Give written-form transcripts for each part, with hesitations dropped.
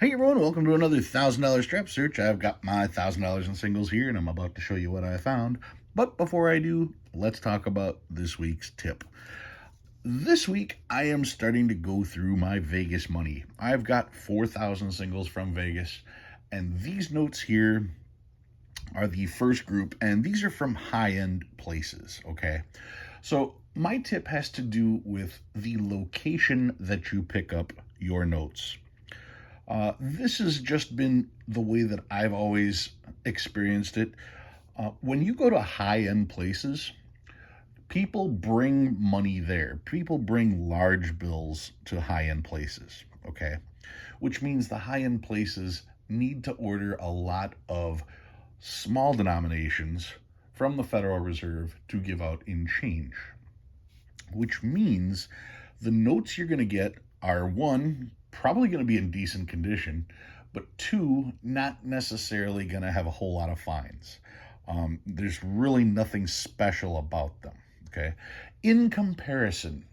Hey everyone, welcome to another $1,000 strap search. I've got my $1,000 in singles here and I'm about to show you what I found. But before I do, let's talk about this week's tip. This week, I am starting to go through my Vegas money. I've got 4,000 singles from Vegas, and these notes here are the first group, and these are from high-end places, okay? So my tip has to do with the location that you pick up your notes. This has just been the way that I've always experienced it. When you go to high end places, people bring money there. People bring large bills to high end places, okay? Which means the high end places need to order a lot of small denominations from the Federal Reserve to give out in change, which means the notes you're going to get are one, probably going to be in decent condition, but two, not necessarily going to have a whole lot of fines. There's really nothing special about them, okay? In comparison,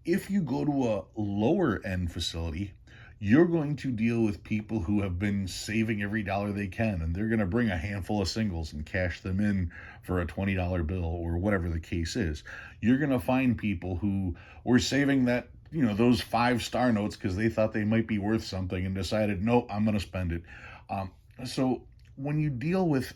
if you go to a lower end facility, you're going to deal with people who have been saving every dollar they can, and they're going to bring a handful of singles and cash them in for a $20 bill or whatever the case is. You're going to find people who were saving that, those 5-star notes because they thought they might be worth something and decided, no, I'm going to spend it. So when you deal with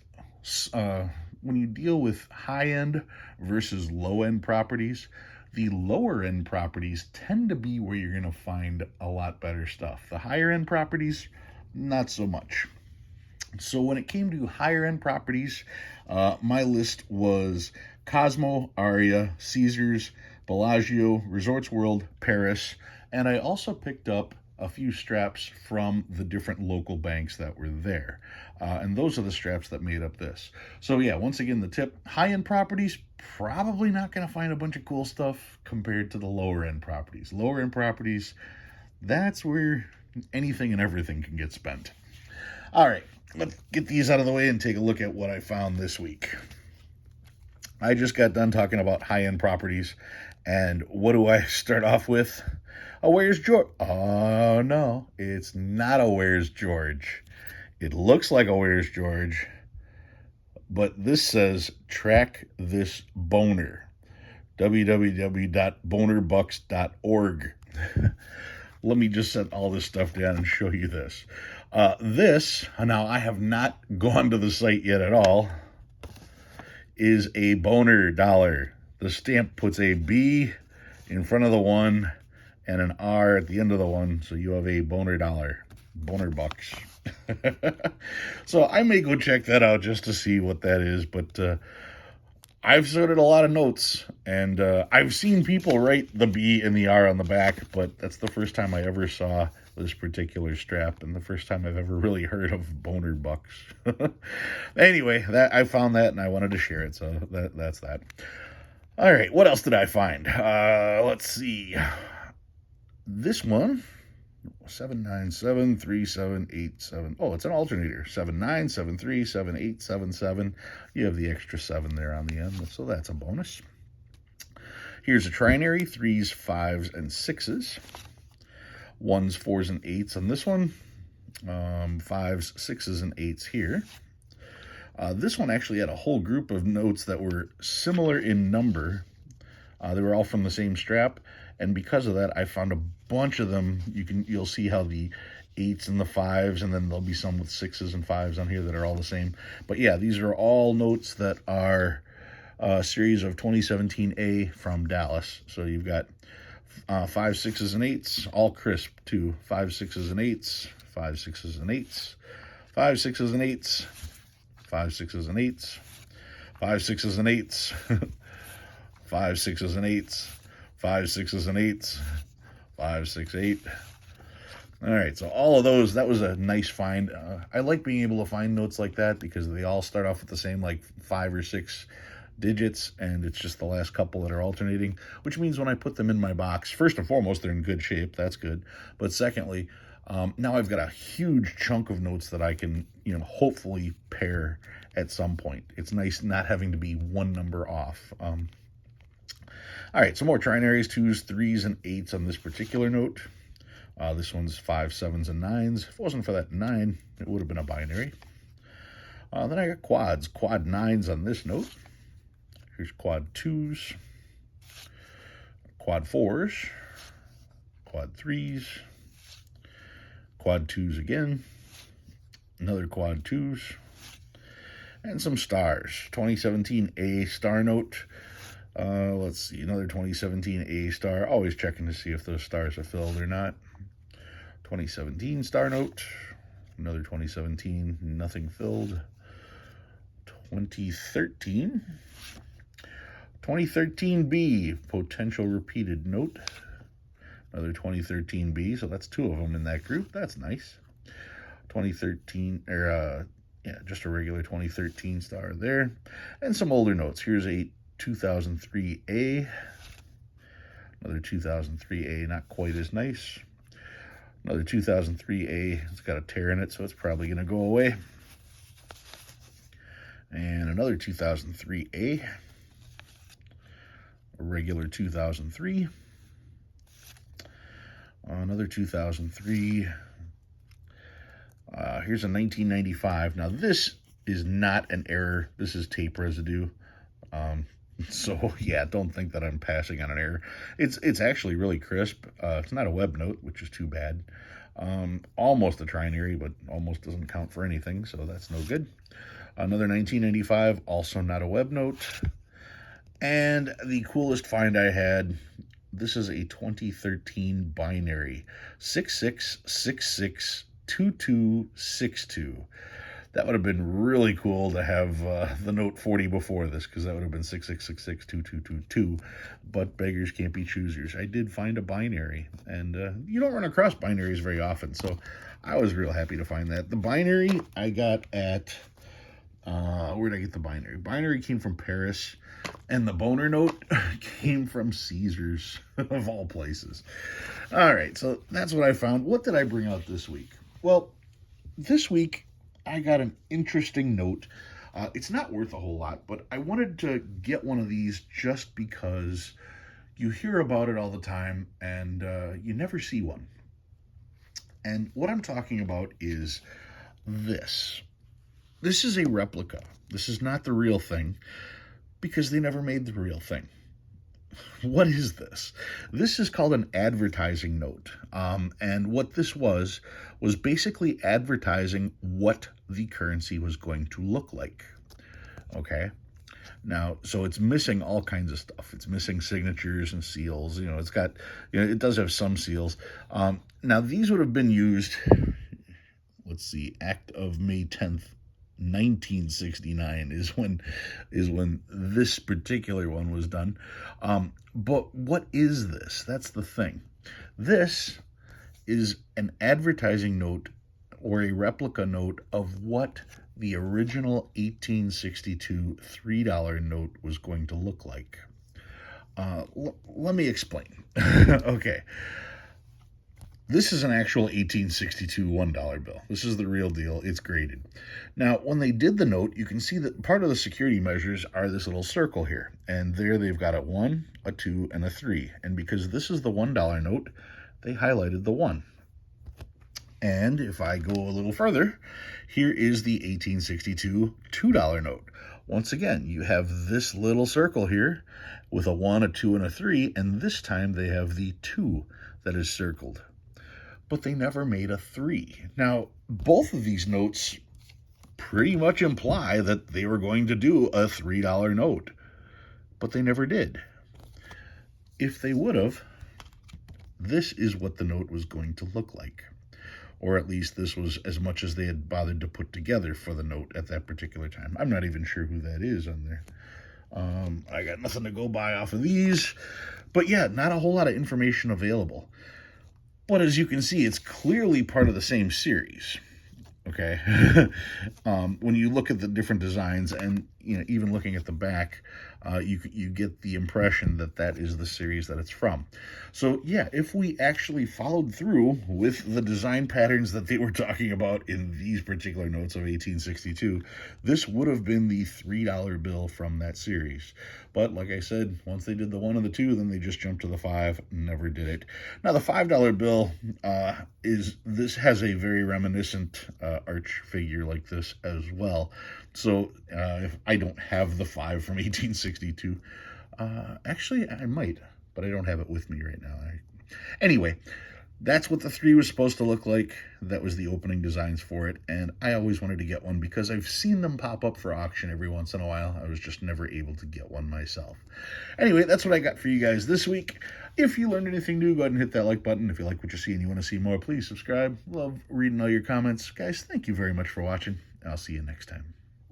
high end versus low end properties, the lower end properties tend to be where you're going to find a lot better stuff. The higher end properties, not so much. So when it came to higher end properties, my list was Cosmo, Aria, Caesars, Bellagio, Resorts World, Paris, and I also picked up a few straps from the different local banks that were there. And those are the straps that made up this. So yeah, once again, the tip, high-end properties, probably not going to find a bunch of cool stuff compared to the lower-end properties. Lower-end properties, that's where anything and everything can get spent. All right, let's get these out of the way and take a look at what I found this week. I just got done talking about high-end properties, and what do I start off with? A Where's George? Oh, no, it's not a Where's George. It looks like a Where's George, but this says track this boner. www.bonerbucks.org. Let me just set all this stuff down and show you this. Now I have not gone to the site yet at all, is a boner dollar. The stamp puts a B in front of the one and an R at the end of the one, so you have a boner dollar, boner bucks. So I may go check that out just to see what that is, but I've sorted a lot of notes, and I've seen people write the B and the R on the back, but that's the first time I ever saw this particular strap, and the first time I've ever really heard of boner bucks. Anyway, I found that, and I wanted to share it, so that's that. All right, what else did I find? Let's see. This one, 7973787. Oh, it's an alternator. 79737877. You have the extra 7 there on the end, so that's a bonus. Here's a trinary, 3s, 5s, and 6s. 1s, 4s, and 8s on this one. 5s, 6s, and 8s here. This one actually had a whole group of notes that were similar in number. They were all from the same strap, and because of that, I found a bunch of them. You'll see how the 8s and the 5s, and then there'll be some with 6s and 5s on here that are all the same. But yeah, these are all notes that are a series of 2017A from Dallas. So you've got 5, 6s, and 8s, all crisp too. 5, 6s, and 8s, 5, 6s, and 8s, 5, 6s, and 8s, 5, 6s, and 8s, 5, 6s, and 8s, 5, 6s, and 8s, 5, 6s, and 8s, 5, 6, 8. All right, so all of those, that was a nice find. I like being able to find notes like that because they all start off with the same 5 or 6 digits, and it's just the last couple that are alternating, which means when I put them in my box, first and foremost, they're in good shape. That's good. But secondly, now I've got a huge chunk of notes that I can, hopefully pair at some point. It's nice not having to be one number off. All right, some more trinaries, 2s, 3s, and 8s on this particular note. This one's 5, 7s, and 9s. If it wasn't for that 9, it would have been a binary. Then I got quads. Quad 9s on this note. Here's quad 2s, quad 4s, quad 3s, quad 2s again, another quad 2s, and some stars. 2017 A star note. Let's see, another 2017 A star. Always checking to see if those stars are filled or not. 2017 star note. Another 2017, nothing filled. 2013. 2013 B, potential repeated note. Another 2013 B, so that's 2 of them in that group. That's nice. 2013, just a regular 2013 star there. And some older notes. Here's a 2003A. Another 2003A, not quite as nice. Another 2003A, it's got a tear in it, so it's probably going to go away. And another 2003A. A regular 2003. Another 2003. Here's a 1995. Now, this is not an error. This is tape residue. So, yeah, don't think that I'm passing on an error. It's actually really crisp. It's not a web note, which is too bad. Almost a trinary, but almost doesn't count for anything, so that's no good. Another 1995, also not a web note. And the coolest find I had, this is a 2013 binary, 66662262. That would have been really cool to have the note 40 before this, because that would have been 66662222. But beggars can't be choosers. I did find a binary, and you don't run across binaries very often, so I was real happy to find that. The binary I got at, where did I get the binary? Binary came from Paris, and the boner note came from Caesars, of all places. All right, so that's what I found. What did I bring out this week? Well, this week I got an interesting note. It's not worth a whole lot, but I wanted to get one of these just because you hear about it all the time, and you never see one. And what I'm talking about is this. This is a replica. This is not the real thing, because they never made the real thing. What is this? This is called an advertising note. And what this was basically advertising what the currency was going to look like. Okay? Now, so it's missing all kinds of stuff. It's missing signatures and seals. It's got, it does have some seals. Now, these would have been used, let's see, Act of May 10th, 1969 is when this particular one was done. But what is this? That's the thing. This is an advertising note or a replica note of what the original 1862 $3 note was going to look like. Let me explain. Okay. This is an actual 1862 $1 bill. This is the real deal. It's graded. Now, when they did the note, you can see that part of the security measures are this little circle here. And there they've got a 1, a 2, and a 3. And because this is the $1 note, they highlighted the 1. And if I go a little further, here is the 1862 $2 note. Once again, you have this little circle here with a 1, a 2, and a 3. And this time they have the 2 that is circled. But they never made a 3. Now, both of these notes pretty much imply that they were going to do a $3 note, but they never did. If they would have, this is what the note was going to look like. Or at least this was as much as they had bothered to put together for the note at that particular time. I'm not even sure who that is on there. I got nothing to go by off of these. But yeah, not a whole lot of information available. But as you can see, it's clearly part of the same series, okay? When you look at the different designs and, even looking at the back, you get the impression that that is the series that it's from. So yeah, if we actually followed through with the design patterns that they were talking about in these particular notes of 1862, this would have been the $3 bill from that series. But like I said, once they did the 1 and the 2, then they just jumped to the 5, never did it. Now the $5 bill this has a very reminiscent arch figure like this as well. So if I don't have the 5 from 1862, actually I might, but I don't have it with me right now. Anyway, that's what the 3 was supposed to look like. That was the opening designs for it, and I always wanted to get one because I've seen them pop up for auction every once in a while. I was just never able to get one myself. Anyway, that's what I got for you guys this week. If you learned anything new, go ahead and hit that like button. If you like what you see and you want to see more, please subscribe. Love reading all your comments. Guys, thank you very much for watching. I'll see you next time.